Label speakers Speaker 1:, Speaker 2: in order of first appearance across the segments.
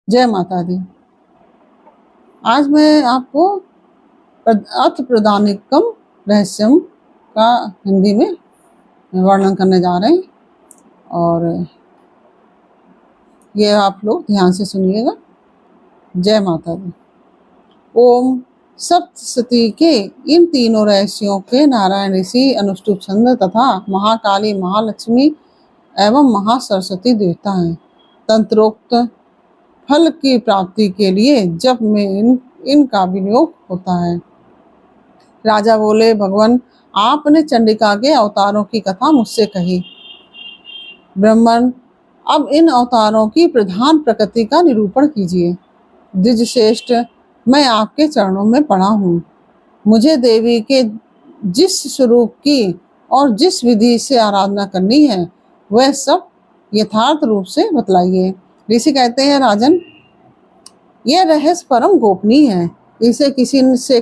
Speaker 1: जय माता दी। आज मैं आपको अर्थ प्रदानिकम रहस्यम का हिंदी में वर्णन करने जा रहे हैं और ये आप लोग ध्यान से सुनिएगा। जय माता दी। ओम सप्तशती के इन तीनों रहस्यों के नारायण ऋषि, अनुष्टुप छंद तथा महाकाली, महालक्ष्मी एवं महासरस्वती देवता हैं। तंत्रोक्त फल की प्राप्ति के लिए जप में इनका विनियोग होता है। राजा बोले, भगवान आपने चंडिका के अवतारों की कथा मुझसे कही। ब्राह्मण, अब इन अवतारों की प्रधान प्रकृति का निरूपण कीजिए। द्विजश्रेष्ठ, मैं आपके चरणों में पड़ा हूँ। मुझे देवी के जिस स्वरूप की और जिस विधि से आराधना करनी है वह सब यथार्थ रूप से बतलाइए। ऋषि कहते हैं, राजन, यह रहस्य परम गोपनीय है। इसे किसी से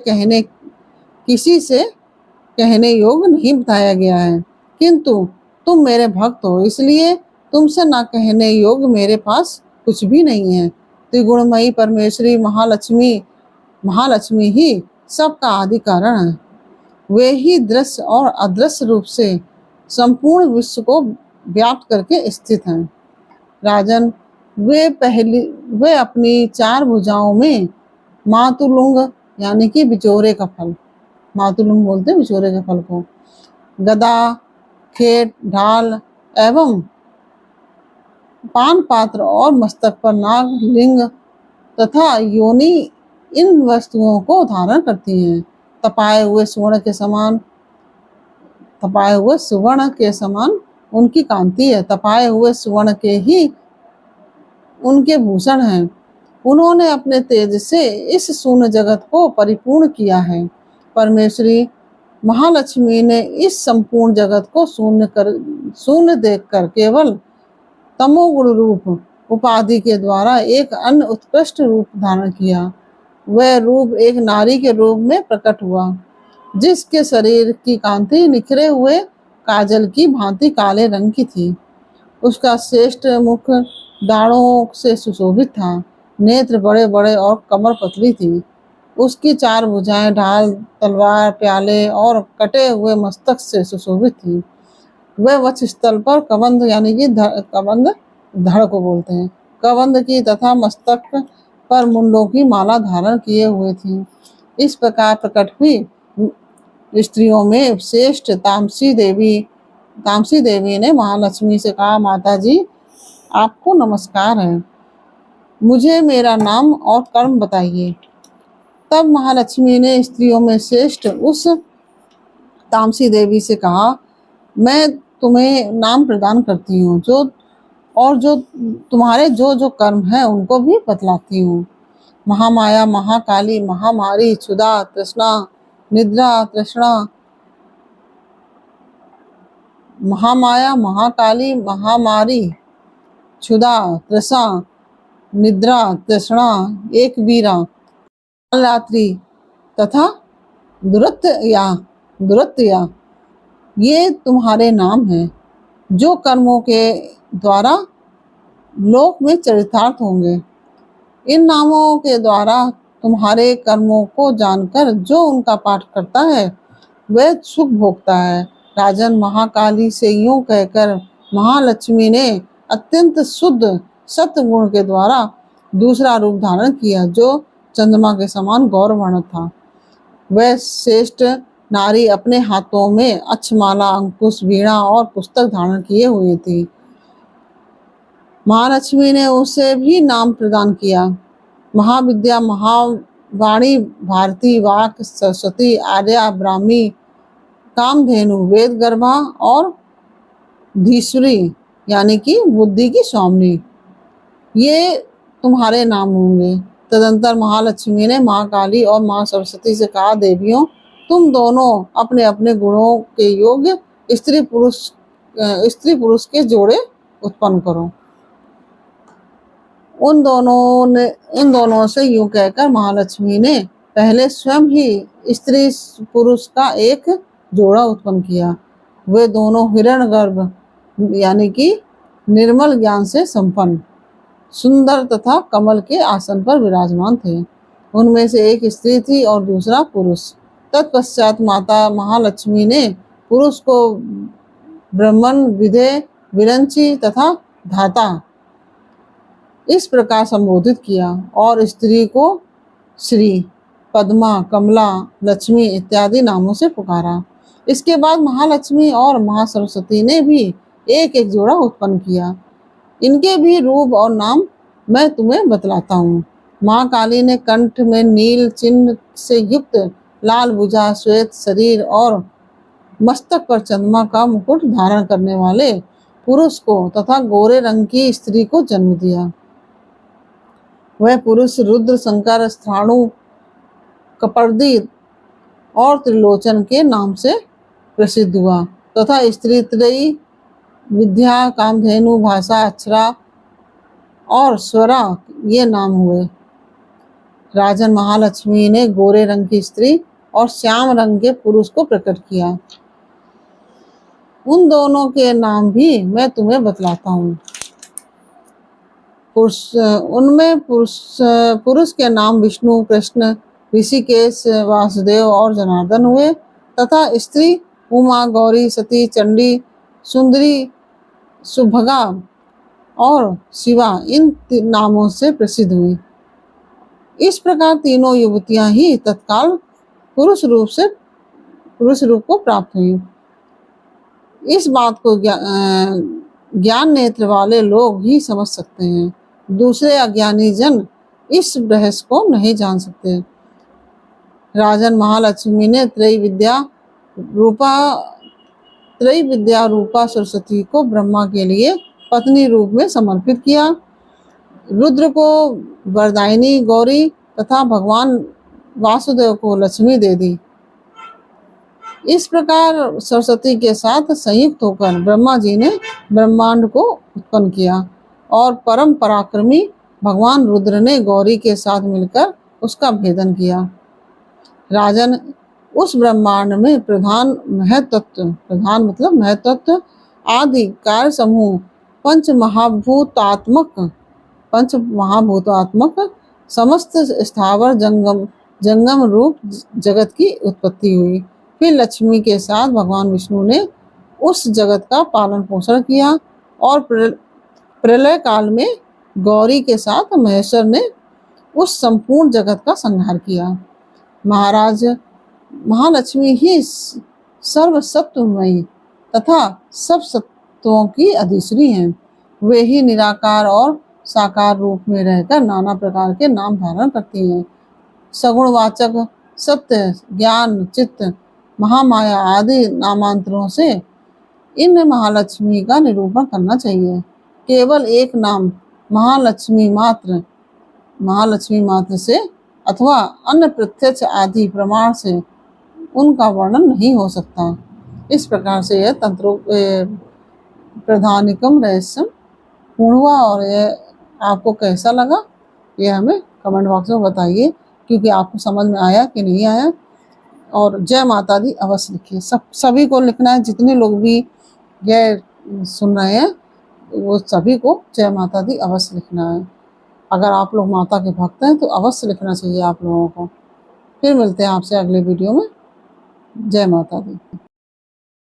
Speaker 1: कहने योग्य नहीं बताया गया है, किंतु तुम मेरे भक्त हो, इसलिए तुमसे ना कहने योग्य मेरे पास कुछ भी नहीं है। त्रिगुणमयी परमेश्वरी महालक्ष्मी ही सबका आदि कारण है। वे ही दृश्य और अदृश्य रूप से संपूर्ण विश्व को व्याप्त करके स्थित हैं। राजन, वे अपनी चार भुजाओं में मातुलुंग यानी कि बिचौरे का फल, मातुलुंग बोलते हैं बिचौरे के फल को, गदा, खेट, ढाल एवं पान पात्र और मस्तक पर नाग, लिंग तथा योनि इन वस्तुओं को धारण करती हैं। तपाए हुए सुवर्ण के समान उनकी कांति है। तपाए हुए सुवर्ण के ही उनके भूषण हैं। उन्होंने अपने तेज से इस शून्य जगत को परिपूर्ण किया है। परमेश्वरी महालक्ष्मी ने इस संपूर्ण जगत को शून्य देखकर केवल तमोगुण रूप उपाधि के द्वारा एक अन्य उत्कृष्ट रूप धारण किया। वह रूप एक नारी के रूप में प्रकट हुआ, जिसके शरीर की कांति निखरे हुए काजल की भांति काले रंग की थी। उसका श्रेष्ठ मुख दाढ़ों से सुशोभित था, नेत्र बड़े बड़े और कमर पतली थी। उसकी चार भुजाएं ढाल, तलवार, प्याले और कटे हुए मस्तक से सुशोभित थी। वह वक्षस्थल पर कबंध यानी कि कबंध धड़ को बोलते हैं, कबंध की तथा मस्तक पर मुंडों की माला धारण किए हुए थी। इस प्रकार प्रकट हुई स्त्रियों में श्रेष्ठ तामसी देवी ने महालक्ष्मी से कहा, माता जी, आपको नमस्कार है, मुझे मेरा नाम और कर्म बताइए। तब महालक्ष्मी ने स्त्रियों में श्रेष्ठ उस तामसी देवी से कहा, मैं तुम्हें नाम प्रदान करती हूँ, जो तुम्हारे जो कर्म है उनको भी बतलाती हूँ। महामाया, महाकाली, महामारी, क्षुधा, तृष्णा, निद्रा, तृष्णा, महामाया, महाकाली, महामारी, क्षुधा, तृषा, निद्रा, तृष्णा, एक वीरा, रात्रि तथा दुरत्या ये तुम्हारे नाम हैं, जो कर्मों के द्वारा लोक में चरितार्थ होंगे। इन नामों के द्वारा तुम्हारे कर्मों को जानकर जो उनका पाठ करता है वह सुख भोगता है। राजन, महाकाली से यूं कहकर महालक्ष्मी ने अत्यंत शुद्ध सत्य गुण के द्वारा दूसरा रूप धारण किया, जो चंद्रमा के समान गौरवर्ण था। वह श्रेष्ठ नारी अपने हाथों में अक्षमाला, अंकुश, वीणा और पुस्तक धारण किए हुए थी। महालक्ष्मी ने उसे भी नाम प्रदान किया, महाविद्या, महावाणी, भारती, वाक, सरस्वती, आर्या, ब्राह्मी, कामधेनु, वेद गर्भा और धीश्वरी यानी कि बुद्धि की स्वामिनी, ये तुम्हारे नाम होंगे। तदंतर महालक्ष्मी ने माँ काली और माँ सरस्वती से कहा, देवियों, तुम दोनों अपने अपने गुणों के योग्य स्त्री पुरुष के जोड़े उत्पन्न करो। उन दोनों से यूं कहकर महालक्ष्मी ने पहले स्वयं ही स्त्री पुरुष का एक जोड़ा उत्पन्न किया। वे दोनों हिरण्यगर्भ यानी कि निर्मल ज्ञान से संपन्न, सुंदर तथा कमल के आसन पर विराजमान थे। उनमें से एक स्त्री थी और दूसरा पुरुष। तत्पश्चात माता महालक्ष्मी ने पुरुष को ब्रह्मन, विधेय, विरंची तथा धाता इस प्रकार संबोधित किया और स्त्री को श्री, पद्मा, कमला, लक्ष्मी इत्यादि नामों से पुकारा। इसके बाद महालक्ष्मी और महासरस्वती ने भी एक एक जोड़ा उत्पन्न किया। इनके भी रूप और नाम मैं तुम्हें बतलाता हूँ। माँ काली ने कंठ में नील चिन्ह से युक्त लाल भुजा, श्वेत शरीर और मस्तक पर चंद्रमा का मुकुट धारण करने वाले पुरुष को तथा गोरे रंग की स्त्री को जन्म दिया। वह पुरुष रुद्र, शंकर, स्थाणु, कपर्दी और त्रिलोचन के नाम से प्रसिद्ध हुआ तथा स्त्री त्रयी विद्या, कामधेनु, भाषा, अक्षरा और स्वरा ये नाम हुए। राजन महालक्ष्मी ने गोरे रंग की स्त्री और श्याम रंग के पुरुष को प्रकट किया। उन दोनों के नाम भी मैं तुम्हें बतलाता हूँ। उनमें पुरुष के नाम विष्णु, कृष्ण, ऋषिकेश, वासुदेव और जनार्दन हुए तथा स्त्री उमा, गौरी, सती, चंडी, सुंदरी, सुभगा और शिवा इन नामों से प्रसिद्ध हुई। इस प्रकार तीनों युवतियां ही तत्काल पुरुष रूप को प्राप्त हुई। इस बात को ज्ञान नेत्र वाले लोग ही समझ सकते हैं, दूसरे अज्ञानी जन इस रहस्य को नहीं जान सकते। राजन महालक्ष्मी ने त्रय विद्या रूपा सरस्वती को ब्रह्मा के लिए पत्नी रूप में समर्पित किया, रुद्र को वरदायिनी गौरी तथा भगवान वासुदेव को लक्ष्मी दे दी। इस प्रकार सरस्वती के साथ संयुक्त होकर ब्रह्मा जी ने ब्रह्मांड को उत्पन्न किया और परम पराक्रमी भगवान रुद्र ने गौरी के साथ मिलकर उसका भेदन किया। राजन, उस ब्रह्मांड में प्रधान मतलब महतत्व आदि कार्य समूह पंच महाभूतात्मक समस्त स्थावर जंगम रूप जगत की उत्पत्ति हुई। फिर लक्ष्मी के साथ भगवान विष्णु ने उस जगत का पालन पोषण किया और प्रलय काल में गौरी के साथ महेश्वर ने उस संपूर्ण जगत का संहार किया। महाराज, महालक्ष्मी ही सर्वसत्वमयी तथा सब सत्वों की अधीश्वरी हैं। वे ही निराकार और साकार रूप में रहकर नाना प्रकार के नाम धारण करती हैं। सगुणवाचक, सत्य, ज्ञान, चित्त, महामाया आदि नामांतरों से इन महालक्ष्मी का निरूपण करना चाहिए। केवल एक नाम महालक्ष्मी मात्र से अथवा अन्य प्रत्यक्ष आदि प्रमाण से उनका वर्णन नहीं हो सकता। इस प्रकार से यह तंत्रों प्रधानिकम रहस्यम पूर्ण हुआ। और यह आपको कैसा लगा यह हमें कमेंट बॉक्स में बताइए, क्योंकि आपको समझ में आया कि नहीं आया। और जय माता दी अवश्य लिखिए, सभी को लिखना है। जितने लोग भी यह सुन रहे हैं वो सभी को जय माता दी अवश्य लिखना है। अगर आप लोग माता के भक्त हैं तो अवश्य लिखना चाहिए आप लोगों को। फिर मिलते हैं आपसे अगले वीडियो में। जय माता दी।